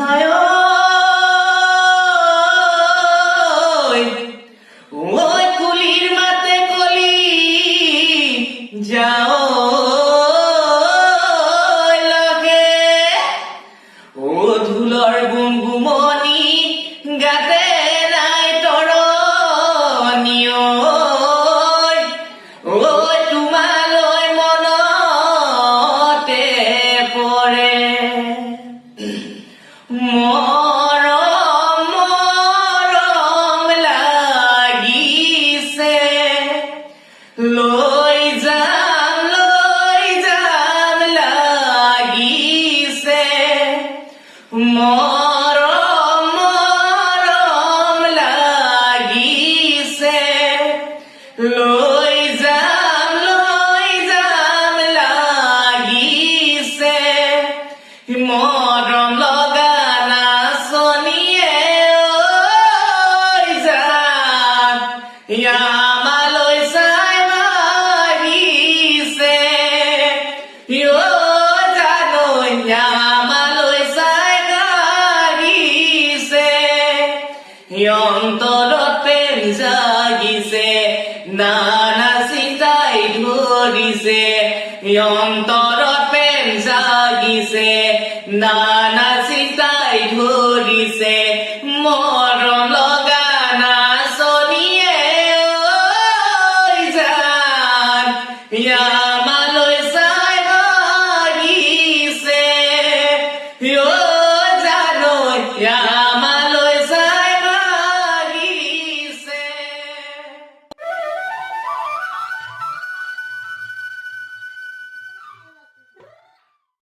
আয় ওই কুলিৰ মাতে কলি যাও লাগে ও ধুলৰ গুমগুমনি গাতে নাই তৰণীয় ও তোমালৈ মনতে পৰে মৰম মৰম লাগিছে লৈ যাম লাগিছে মৰম মৰম লাগিছে লৈ যাম লাগিছে মৰম লগা নাচনীয়ে ঐ যাম আমালৈ চাই মাৰিছে জানৈ আমালৈ চাই মাৰিছে অন্তৰত প্ৰেম জাগিছে নানা চিন্তাই ধৰিছে অন্তৰত প্ৰেম জাগিছে নানা চিন্তাই ধৰিছে